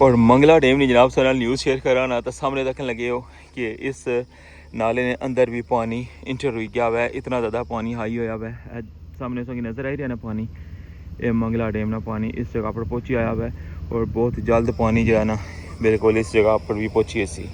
और मंगला डैम ने जनाब सारा न्यूज़ शेयर करा ना तो सामने तक लगे हो कि इस नाले ने अंदर भी पानी इंटर हुई गया हुआ है। इतना ज़्यादा पानी हाई होया हुआ है। सामने सो नज़र आई रहा है ना पानी, ये मंगला डैम ना पानी इस जगह पर पहुँची आया हुआ है और बहुत जल्द पानी जो है ना बिल्कुल इस जगह पर भी पहुँची सी।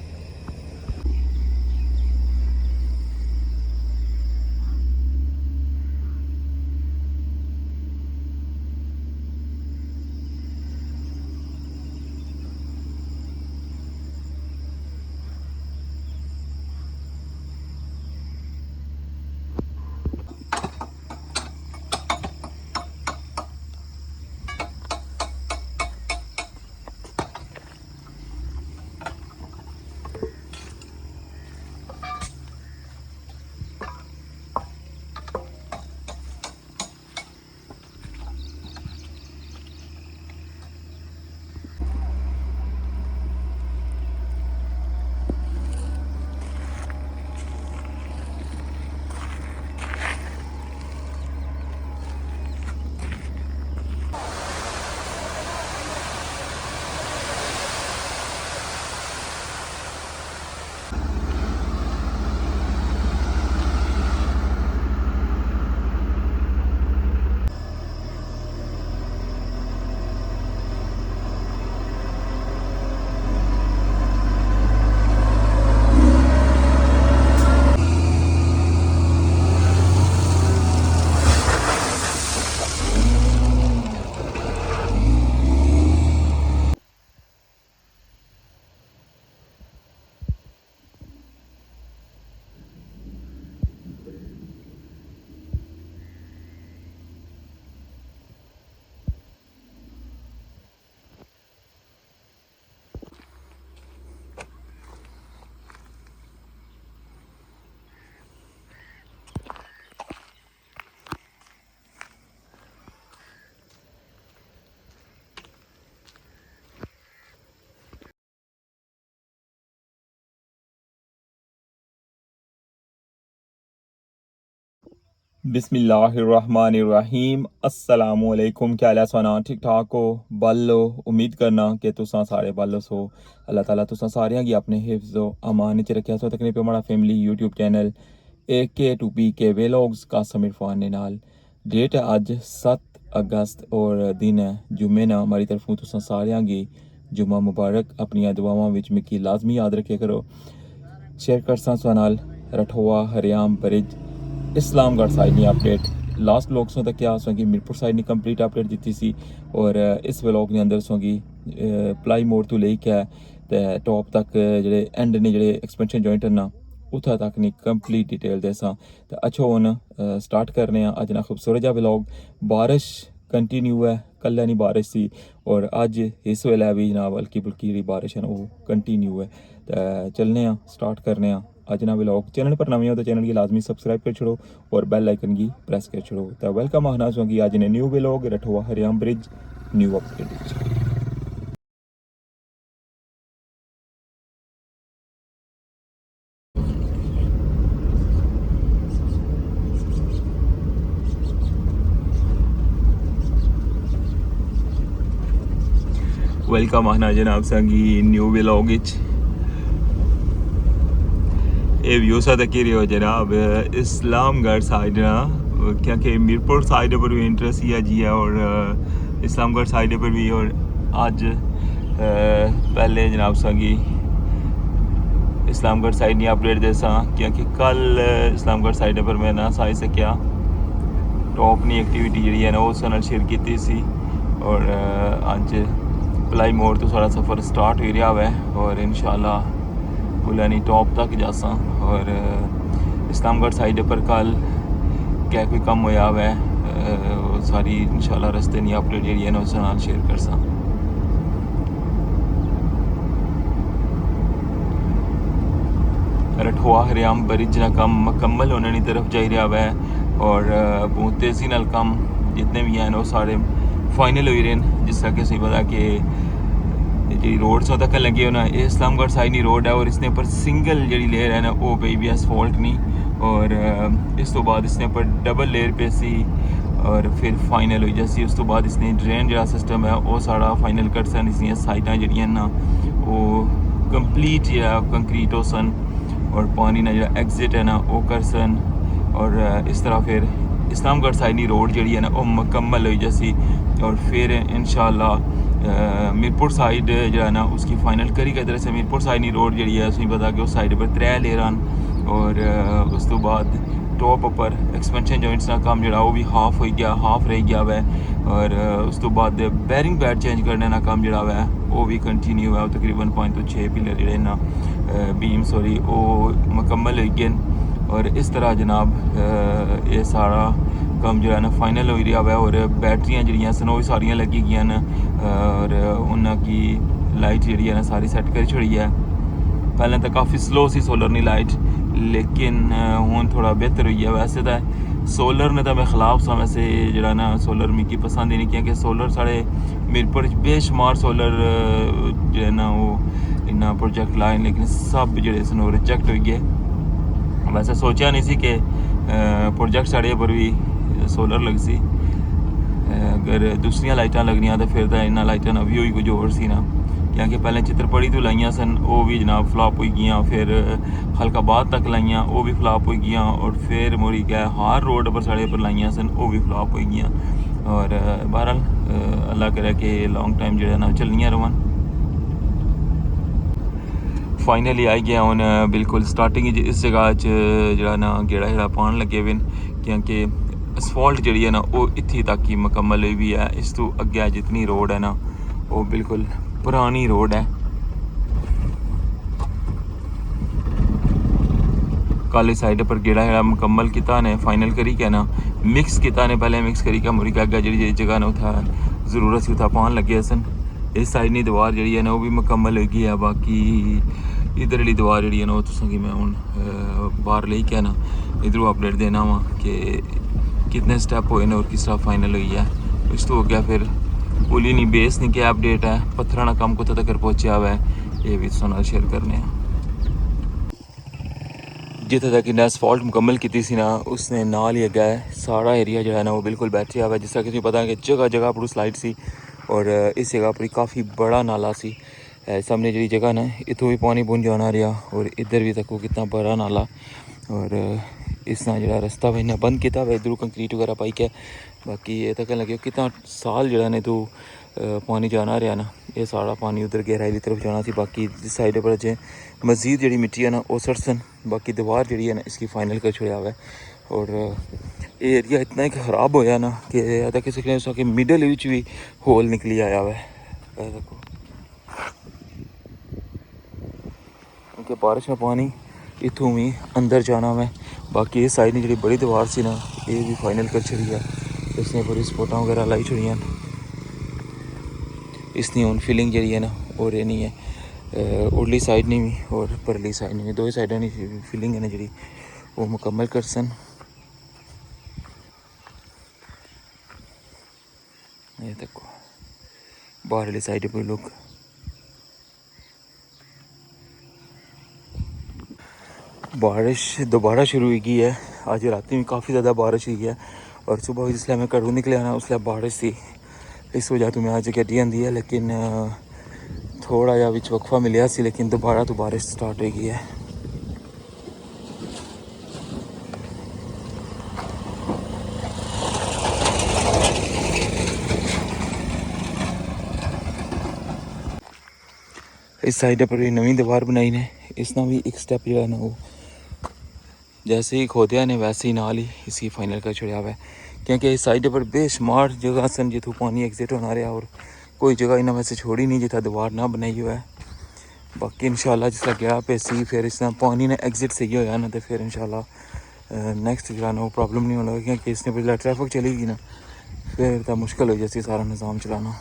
बिस्मिल्लाहिर्रहमानिर्रहीम। अस्सलामुअलैकुम। क्या हाल है सोना? ठीक ठाक हो? बल्लो उम्मीद करना कि तुसां सारे बल्लो सो। अल्लाह ताला तुसां सारियां गी अपने हिफ्ज़ व अमान च रखेआ सो। तकने पे हमारा family YouTube channel AK2PK vlogs का समीर फान ने नाल। डेट है अज 7 अगस्त और दिन है जुम्मे ना। हमारी तरफों तुसां सारियां गी जुम्मा मुबारक। अपनी दुआवां विच मिकी लाजमी याद रखे करो। शेयर करसां सो नाल रठोआ हरियाम ब्रिज इस्लामगढ़ साइड की अपडेट लास्ट व्लॉग सो तक क्या सोंगी मीरपुर साइड की कंप्लीट अपडेट दी सी और इस व्लॉग के अंदर सोंगी प्लाई मोड़ तो लेके ते टॉप तक जेडे एंड ने जेडे एक्सपेंशन जॉइंट ना उत्थे तक नहीं कंप्लीट डिटेल देसा। तो अच्छा हुन स्टार्ट करने अज ना खूबसूरत जा व्लॉग। बारिश कंटिन्यू है, कल नहीं बारिश सी और अज इस वेले भी जनाब हल्की फुल्की बारिश है ना वो कंटिन्यू है। तो चलने स्टार्ट करने अज ना व्लॉग। चैनल पर नवे हो तो चैनल की लाजमी सब्सक्राइब कर छोड़ो और बेल आइकन की प्रेस कर छोड़ो। तो वेलकम आखना चाहूँगी अज ने न्यू व्लॉग रठोआ हरियाम ब्रिज न्यू अपडेट। वेलकम आखना जनाब संगी न्यू व्लॉग ये व्यू सा तक रहे हो जनाब इस्लामगढ़ साइड ना क्योंकि मीरपुर साइड पर भी इंटरेस्ट ही है जी है और इस्लामगढ़ साइड पर भी। और आज पहले जनाब संगी इस्लामगढ़ साइड नहीं अपडेट दे सा क्योंकि कल इस्लामगढ़ साइड पर मैं ना साई सकिया टॉप नहीं एक्टिविटी जी है ना उस शेयर की सी। और अज प्लाई मोड़ तो सारा सफ़र स्टार्ट हो रहा है और इंशाल्लाह पुलानी टॉप तक जासा। और इस्लामगढ़ साइड पर कल क्या कोई कम होया हुआ है सारी इंशाल्लाह रस्ते नहीं अपडेट जी है ना उस शेयर कर सा। रठोआ हरियाम ब्रिज ना कम मुकम्मल होने की तरफ जा रहा है और बहुत तेज़ी नाल कम जितने भी हैं वो सारे फाइनल हो रहे हैं। जिस तरह कि सही पता कि जी रोड सौ तक लगे हो ना ये इस्लामगढ़ साइड की रोड है और इसने पर सिंगल जी लेयर है ना वो पे भी असफॉल्ट नहीं और इस तो बाद इसने पर डबल लेयर पे सी और फिर फाइनल हुई जैसी उस तो बाद इसने ड्रेन जो सिस्टम है वो सारा फाइनल कर सन इसलिए साइडां जड़ियां ना वो कंप्लीट या कंक्रीट हो सन और पानी ना जो एग्जिट है ना वो कर सन और इस तरह फिर इस्लामगढ़ साइड रोड जी है ना वो मुकम्मल हुई जैसी और फिर इंशाल्लाह मीरपुर साइड जो है ना उसकी फाइनल करी की तरह से मीरपुर साइड की रोड जी है उसमें पता कि उस साइड पर 3 लेयर और उस तो बाद टॉप पर एक्सपेंशन जॉइंट्स का काम जो वो भी हाफ हो गया हाफ रह गया वै और उस तो बाद बैरिंग पैड चेंज करने का काम जो है वो भी कंटिन्यू है तकरीबन 5 तो 6 पिलर जोड़े ना बीम सॉरी वो मुकम्मल हो गए और इस तरह जनाब ये सारा काम जो है ना फाइनल हो रहा है और बैटरियां जड़ियाँ सन वो सारियां लगी गई न और उन्होंने लाइट जी है ना सारी सैट कर छोड़ी है पहले तो काफ़ी स्लो सी सोलर नी लाइट लेकिन हूँ थोड़ा बेहतर हुई है वैसे तो सोलर ने तो मैं खिलाफ सा वैसे जरा ना सोलर मिगी पसंद ही नहीं किया कि सोलर साढ़े मीरपुर बेशुमार सोलर जो है ना वो इन्ना प्रोजेक्ट लाए लेकिन सब जोड़े सन रिजेक्ट हो गए वैसे सोचा नहीं सी कि प्रोजेक्ट साढ़े पर भी सोलर लग सी अगर दूसरिया लाइटां लगनिया तो फिर तो इन्ना लाइटां ना भी हुई कुछ होर सी ना क्योंकि पहले चित्रपड़ी तो लाइया सन वो भी जनाब फ्लॉप हो गई फिर खलकाबाद तक लाइया वो भी फ्लॉप हो गई और फिर मुड़ी गए हार रोड पर साढ़े पर लाइया सन वो भी फ्लॉप हो गई और बहरहाल अल्लाह करे कि लॉन्ग टाइम जो है ना चलनियाँ रहन फाइनली आई गया हूँ बिल्कुल स्टार्टिंग इस जगह जो ना गेड़ा जेड़ा पान लगे हुए क्योंकि असफॉल्ट जी है ना वो इत्थे तक ही मुकम्मल हुई भी है इस तो अगे जितनी रोड है ना वो बिल्कुल पुरानी रोड है काली साइड पर गेड़ा है मुकम्मल किता ने फाइनल करी क्या ना मिक्स किता ने पहले मिक्स करी क्या मुरी अगे जी जगह ने उथा जरूरत से उथा पान लगे सन इस साइड की दीवार जी है ना वो भी मुकम्मल हो गई है बाकी इधरली दीवार जी है ना वो तुसें मैं हूँ बाहर ले क्या ना इधरों अपडेट देना वा कि कितने स्टैप हुए और किस तरह फाइनल हुई है इस तो अगे फिर पुली नहीं बेस नहीं क्या अपडेट है पत्थर का काम कुत्ते तक पहुँचा हुआ है ये भी तुहानू शेयर करने जिथे तक इन्हें असफॉल्ट मुकम्मल की सी ना उसने नाल ही अगे सारा एरिया जो है ना वो बिल्कुल बैठा हुआ है जिस तरह कि पता है कि जगह जगह पर स्लाइड सी और इस जगह पर काफ़ी बड़ा नाला सी सामने जी जगह ना इतों भी पानी पुंज जाना रहा और इधर भी तक कितना बड़ा नाला और इस तरह जो रस्ता भी इन्हें बंद किया हुआ इधरों कंक्रीट वगैरह पाई के बाकी ये तक लगे कितना साल जो ने तो पानी जाना रहा ना ये सारा पानी उधर गहराई की तरफ जाना सी बाकी जिस साइड पर अजय मजीद जी मिट्टी है ना वो सरसन बाकी दीवार जी है ना इसकी फाइनल कर छोड़ा हुआ है और ये एरिया इतना ही ख़राब होया ना कि किसी के मिडल भी होल निकली आया हुआ है देखो क्योंकि बारिश में पानी इतों भी अंदर जाना हुआ बाकी इस साइड जी बड़ी दीवार सी ना ये भी फाइनल कर छड़ी है इसने पूरी स्पोर्टां वगैरह लाई छड़ियां इसकी हूँ फिलिंग जी है ना और ये नहीं है उरली साइड नहीं भी और परली साइड नहीं भी दो साइडा की फिलिंग है ना जी वो मुकम्मल कर सन ये देखो बाहरली साइड पर लोग बारिश दोबारा शुरू हुई गई है आज रात में काफ़ी ज़्यादा बारिश हुई है और सुबह जिसलिए मैं घरों निकले ना उसलिए बारिश थी इस वजह तो मैं आज गड्डी आंदी है लेकिन थोड़ा जहा बिच वक्फा मिलया सी लेकिन दोबारा तो बारिश स्टार्ट हो गई है इस साइड पर नवी दीवार बनाई ने इसना भी एक स्टेप जो है ना वो जैसे ही खोदिया ने वैसे ही नाल ही इसकी फाइनल कर छोड़ा हुआ है क्योंकि इस साइड पर बेशुमार जगह सन जितों पानी एग्जिट होना रहा और कोई जगह इन्हें वैसे छोड़ी नहीं जितना दीवार ना बनाई हुआ है बाकी इंशाल्लाह जिसका गया पे सी फिर इस पानी ने एग्जिट सही होया ना तो फिर इंशाल्लाह नेक्स्ट जो है ना वो प्रॉब्लम नहीं होना क्योंकि इसने पहले ट्रैफिक चलेगी ना फिर तो मुश्किल हो जाती सारा निज़ाम चलाना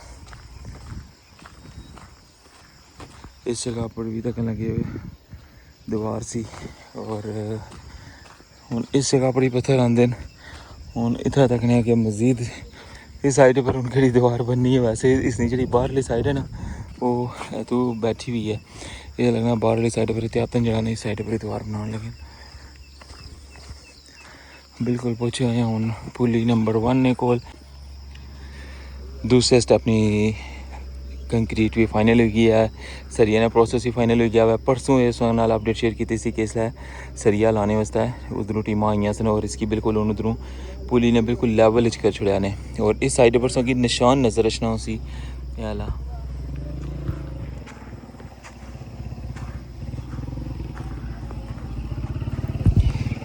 इस जगह पर भी तक लगे हुए दीवार सी और हूँ इस जगह पर ही पत्थर आते हैं हूँ इतना तकने कि मजीद इस साइड पर उनकी दीवार बननी है वैसे इसने जी बाहरली साइड है ना वो तो बैठी हुई है ये लगना बाहरली साइड पर एहतियातन जगह नहीं इस साइड पर दीवार बनाने लगे बिल्कुल पहुँचे आए हूँ पुली नंबर 1 ने कोल। दूसरे स्टेप ने कंक्रीट भी फाइनल हो गया है, सरिया ने प्रोसेस भी फाइनल हो गया है। परसों इस नाल अपडेट शेयर की सी कि इसलिए सरिया लाने वास्ते उधरों टीम आईयां सन और इसकी बिल्कुल उधरों पुली ने बिल्कुल लैवल कर छड़िया ने। और इस साइड पर सो कि निशान नज़र रखना उसी आला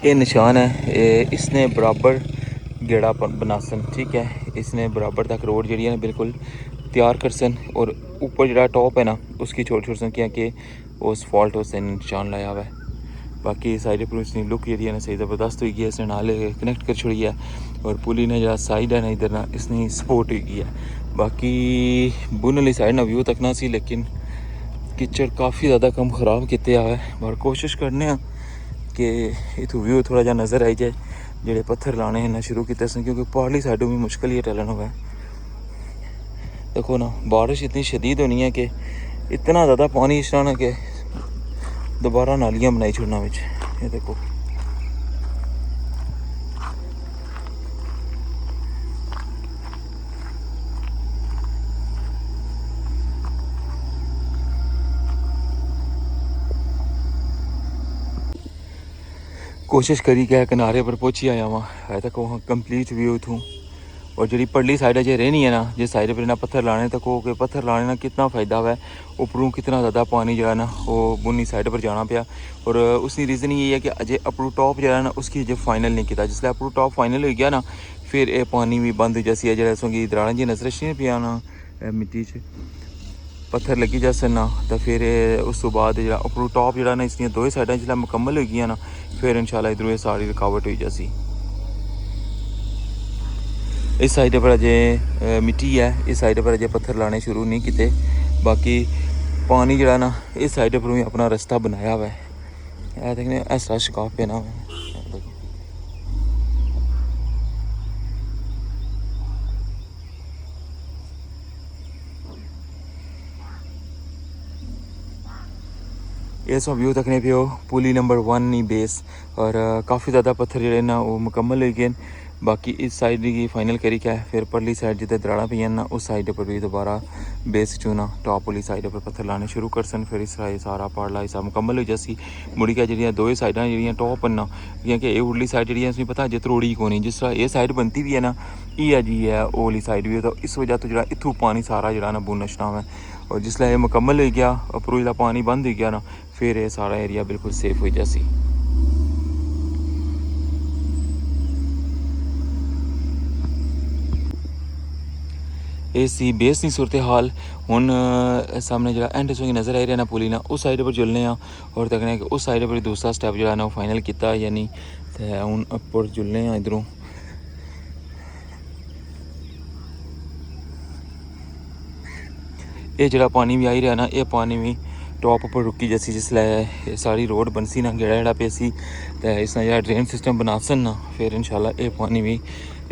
ये निशान है, इसने बराबर गेड़ा बनासन, ठीक है। इसने बराबर तक रोड जी है बिल्कुल तैयार कर सन और ऊपर जो टॉप है ना उसकी छोड़ छोड़ सन क्या कि उस फॉल्ट उसने निशान लाया हुआ है। बाकी साइड पर इसकी लुक जी ना सही ज़बरदस्त हुई है, इसने नाले कनेक्ट कर छोड़ी है। और पुली ने जरा साइड है ना इधर ना इसने सपोर्ट हुई है। बाकी बुन वाली साइड ना व्यू तकना सी, लेकिन किचड़ काफ़ी ज़्यादा कम ख़राब किते हुआ है। पर कोशिश करने कि इतों व्यू थोड़ा जा नज़र आई जाए। जेडे पत्थर लाने हैं ना शुरू किए सन, क्योंकि पारली साइडों भी मुश्किल ही टलन हुआ है। देखो ना बारिश इतनी शदीद होनी है कि इतना ज़्यादा पानी इस कि दोबारा नालियाँ बनाई छोड़ना बिच। ये देखो कोशिश करी क्या किनारे पर पहुँची आया वहाँ है तक वहाँ कंप्लीट व्यू थूँ। और जी पड़ली साइड जो रहनी है ना जिस साइड पर ना पत्थर लाने तक हो के पत्थर लाने ना कितना फ़ायदा हुआ है। उपरों कितना ज़्यादा पानी जो है ना वो बुनी साइड पर जाना पाया। और उसकी रीज़न ये है कि अजय अपरू टॉप जो है ना उसकी अजय फाइनल नहीं किया। जिसलिए अपरू टॉप फाइनल हो गया ना फिर ये पानी भी बंद जैसी है जैसों की दराड़ा जी नजर नहीं पिया ना मिट्टी च पत्थर लगी जासन ना। तो फिर उस तो बाद जो अपरू टॉप जो ना इसलिए दो साइडा जो मुकम्मल हो गई ना फिर इंशाल्लाह इधरों ये सारी रुकावट हुई जैसी। इस साइड पर अजय मिट्टी है, इस साइड पर अजय पत्थर लाने शुरू नहीं किए। बाकी पानी जरा ना इस साइड पर भी अपना रास्ता बनाया हुआ है। देखने ऐसा शिकाफ पे ना इस व्यू तकने पे पुली नंबर 1 नहीं बेस। और काफ़ी ज़्यादा पत्थर जोड़े ना वो मुकम्मल हो गए। बाकी इस साइड की फाइनल करी क्या है फिर परली साइड जितने दराड़ा पे ना उस साइड पर भी दोबारा बेस चूना टॉप वाली साइड पर पत्थर लाने शुरू कर सन। फिर इस सारा पारला हिस्सा मुकम्मल हो जैसी मुड़ी क्या जी दो साइडा जी टॉप ना क्योंकि ये उड़ली साइड जी उसमें पता जे त्रोड़ी को नहीं जिस तरह ये साइड बनती भी है ना ये जी है वो वाली साइड भी है। तो इस वजह तो जो इतों पानी सारा जो ना बुनशना है। और जिसलै ये मुकम्मल हो गया उपरों जो पानी बंद हो गया ना फिर ये सारा एरिया बिल्कुल सेफ हो जैसी। ये सी बेस नहीं सूरत हाल हुन सामने जो एंड सो नज़र आई रहा ना पुली ना उस साइड पर जुलने और तकने उस साइड पर दूसरा स्टैप जो ना वो फाइनल किया यानी हूँ उपर जुलने इधरों। ये जो पानी भी आई रहा ना ये पानी भी टॉप पर रुकी जैसी जिसलै सारी रोड बनसी ना गेड़ा जेड़ा पेसी तो इस जो ड्रेन सिस्टम बना सन ना फिर इंशाल्लाह ये पानी भी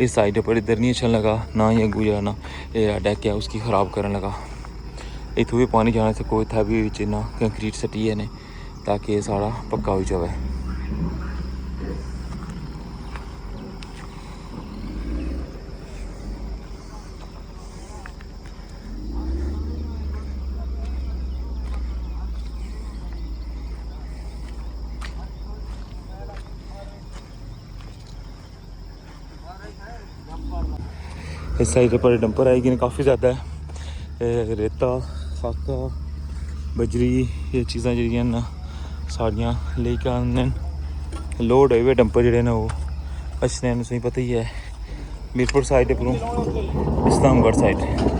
इस साइड पर इधर नहीं अच्छा लगा ना ही अगू जो ना ये डेक है उसकी ख़राब करने लगा। इतों भी पानी जाने से कोई था भी ना कंक्रीट सटी है ने ताकि ये सारा पक्का हो जाए। इस साइड पर डंपर आएगी काफ़ी ज़्यादा है रेता खाका बजरी ये चीज़ा जी ना सारियाँ लेके आने लोड हुए डंपर जोड़े ना वो अच्छे ने तुम पता ही है मीरपुर साइड पर इस्लामगढ़ साइड।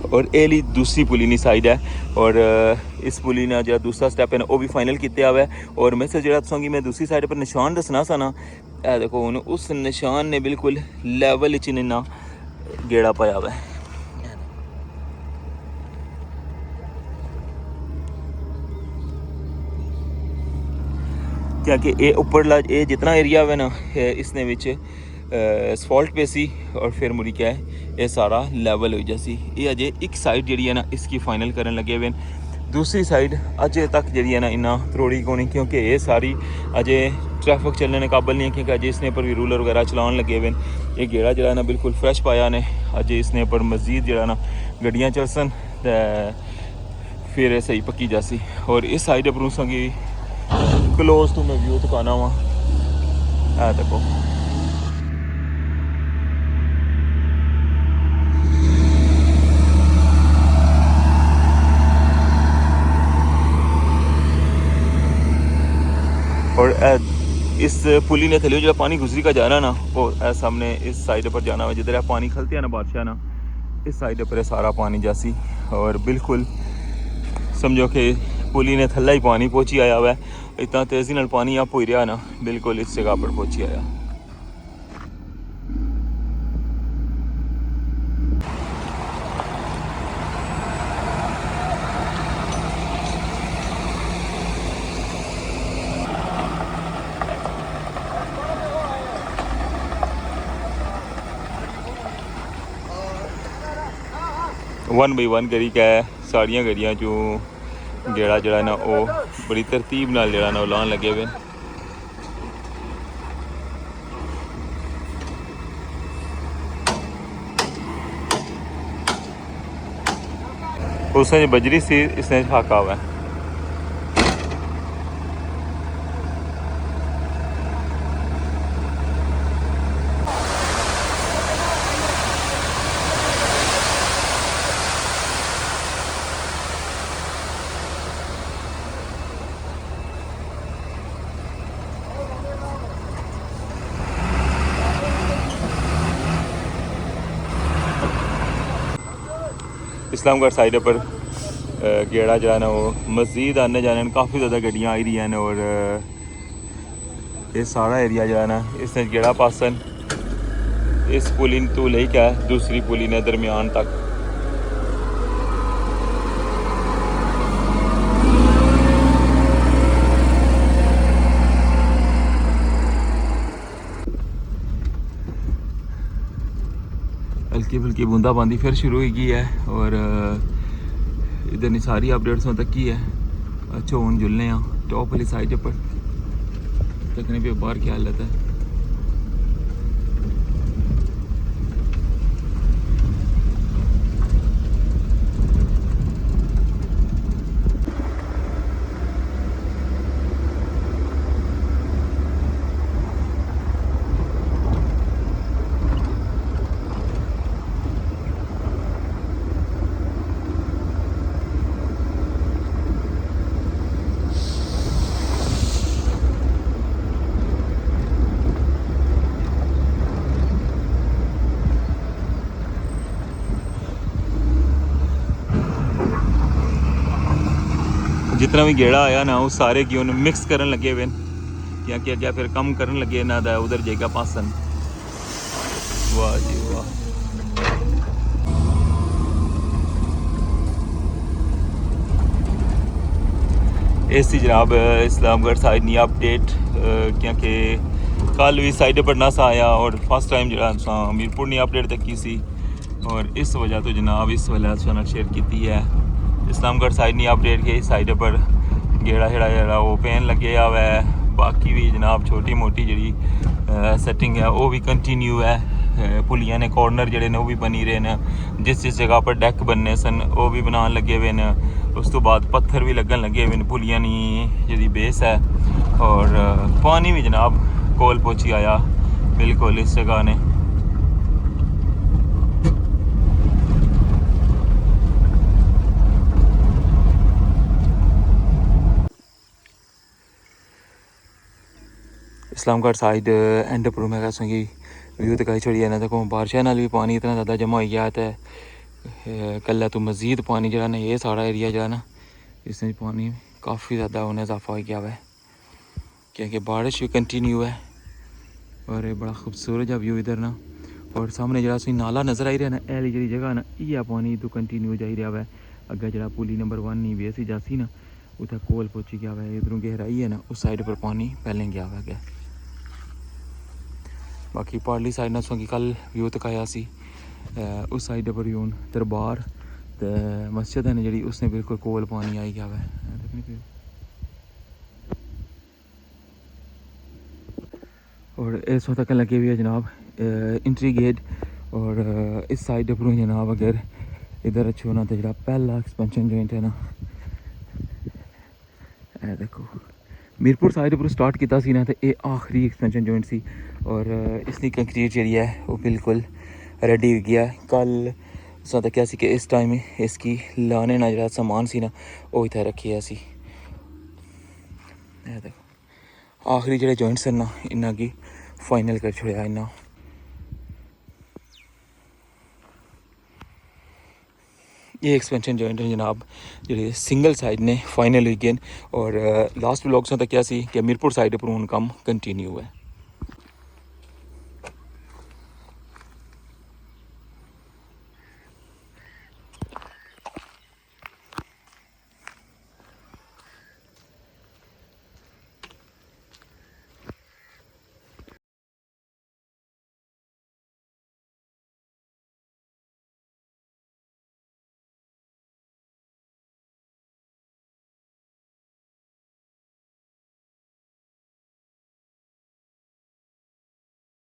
और एली दूसरी पुली नी साइड है और इस पुली ने जो दूसरा स्टेप है ना वो भी फाइनल किया हुआ है। और मैसेज जो दसूँगी मैं दूसरी साइड पर निशान दसना सा ना देखो हूँ उस निशान ने बिल्कुल लैवल च ना गेड़ा पाया हुआ है। क्योंकि ये उपरला ये जितना एरिया है ना इसने विच असफॉल्ट पे सी और फिर मुड़ी क्या है ये सारा लेवल हो जैसी। ये अजय एक साइड जी है ना इसकी फाइनल करने लगे हुए। दूसरी साइड अजे तक जी है ना इन्ना त्रोड़ी को नहीं, क्योंकि ये सारी अजे ट्रैफिक चलने ने काबल नहीं है, क्योंकि अजे इसने पर भी रूलर वगैरह चलान लगे हुए हैं। ये गेड़ा जरा ना बिल्कुल फ्रैश पाया ने, अजे इसने पर मजीद जरा ना गड्डियाँ चलसन फिर सही पक्की जासी। और इस साइड पर उसकी क्लोज तो मैं व्यू दिखाना वा, है देखो और इस पुली ने थले जो पानी गुजरी का जाना ना, वो सामने इस साइड पर जाना है जिधर पानी खलते हैं ना बादशाह ना, इस साइड पर सारा पानी जासी। और बिल्कुल समझो कि पुली ने थल्ला ही पानी पहुँची आया हुआ है, इतना तेज़ी नाल पानी आप हो रहा ना, बिल्कुल इस जगह पर पहुँची आया। वन बाई वन करी कै सारियां गरियां चो गेड़ा जड़ा ना वो बड़ी तरतीब नाल जड़ा ना लान लगे हुए। उसने बजरी सी इसने फाका हुआ है। इस्लामगढ़ साइड पर गेड़ा जो है ना वो मस्जिद आने जाने काफ़ी ज़्यादा गड्डियाँ आई रही हैं। और ये सारा एरिया जो है ना इसने गेड़ा पासन इस पुली तो ले क्या दूसरी पुली ने दरमियान तक। हल्की फुल्की बूंदाबांदी फिर शुरू हो गई है और इधर ने सारी अपडेट्स तक की है। अच्छा हूँ जुलने टॉप वाली साइड पर तकने पे बाहर क्या हालत है। जितना भी गेड़ा आया ना वो सारे की उन्हें मिक्स करन लगे हुए या कि अगर फिर कम करन लगे ना दा उधर जाएगा पासन। वाह जी वाह। ऐसी जनाब इस्लामगढ़ साइड नहीं अपडेट, क्योंकि कल भी साइड पर ना सा आया और फर्स्ट टाइम जो मीरपुर नहीं अपडेट तक की सी और इस वजह तो जनाब इस वाले शेयर की है। इस्लामगढ़ साइड नहीं अपडेट की साइड पर गेड़ा शेड़ा जरा वो पेन लगे हुआ है। बाकी भी जनाब छोटी मोटी जी सैटिंग है वो भी कंटिन्यू है। पुलियां ने कॉर्नर जड़े ने वो भी बनी रहे हैं, जिस जिस जगह पर डेक बनने सन वो भी बनाने लगे हुए हैं। उस तो बाद पत्थर भी लगन लगे हुए हैं पुलियां नी जी बेस है। और पानी भी जनाब कोल पहुँची आया बिल्कुल इस जगह ने। इस्लामगढ़ साइड एंड पर मैं कहूँ कि व्यू दिखाई छोड़ी है ना। देखो बारिशा नाल भी पानी इतना ज़्यादा जमा हो गया है, कल तो मज़ीद पानी जरा ना ये सारा एरिया जरा ना इसमें पानी काफ़ी ज़्यादा उन्हें इजाफा हो गया है, क्योंकि बारिश भी कंटिन्यू है। और बड़ा खूबसूरत है व्यू इधर ना। और सामने जरा सी नाला नज़र आई रहा ना, ऐली जी जगह ना ये पानी तो कंटिन्यू जा रहा है। अगर जरा पुली नंबर 1 नहीं भी ऐसी जासी ना उतना कोल पहुँची गया है। इधरों गहराई है ना उस साइड पर पानी पहले गया हुआ है। बाकी पार्ली साइड ना सो कल व्यू दिखाया सी उस साइड पर भी हूँ दरबार ते मस्जिद है ना जी उसने बिल्कुल कोल पानी आई गया है देखने पे। और इस वक्त तक लगी हुई है जनाब इंट्री गेट। और इस साइड पर जनाब अगर इधर अच्छे होना तो जो पहला एक्सपेंशन जॉइंट है ना देखो मीरपुर साइड पर स्टार्ट किया सी ना तो ये आखिरी एक्सपेंशन जॉइंट सी। और इसकी कंक्रीट जी है वो बिल्कुल रेडी हो गया कल तो क्या सी कि इस टाइम इसकी लाने ना जो समान सी ना वो इतना रखी है सी। देखो आखिरी जो जॉइंट्स ना इन्ना की फाइनल कर छोड़ा इन्ना। ये एक्सपेंशन जॉइंट है जनाब जी सिंगल साइड ने फाइनल हुई गए। और लास्ट ब्लॉग्स तक क्या सी कि मीरपुर साइड पर हूँ काम कंटिन्यू है।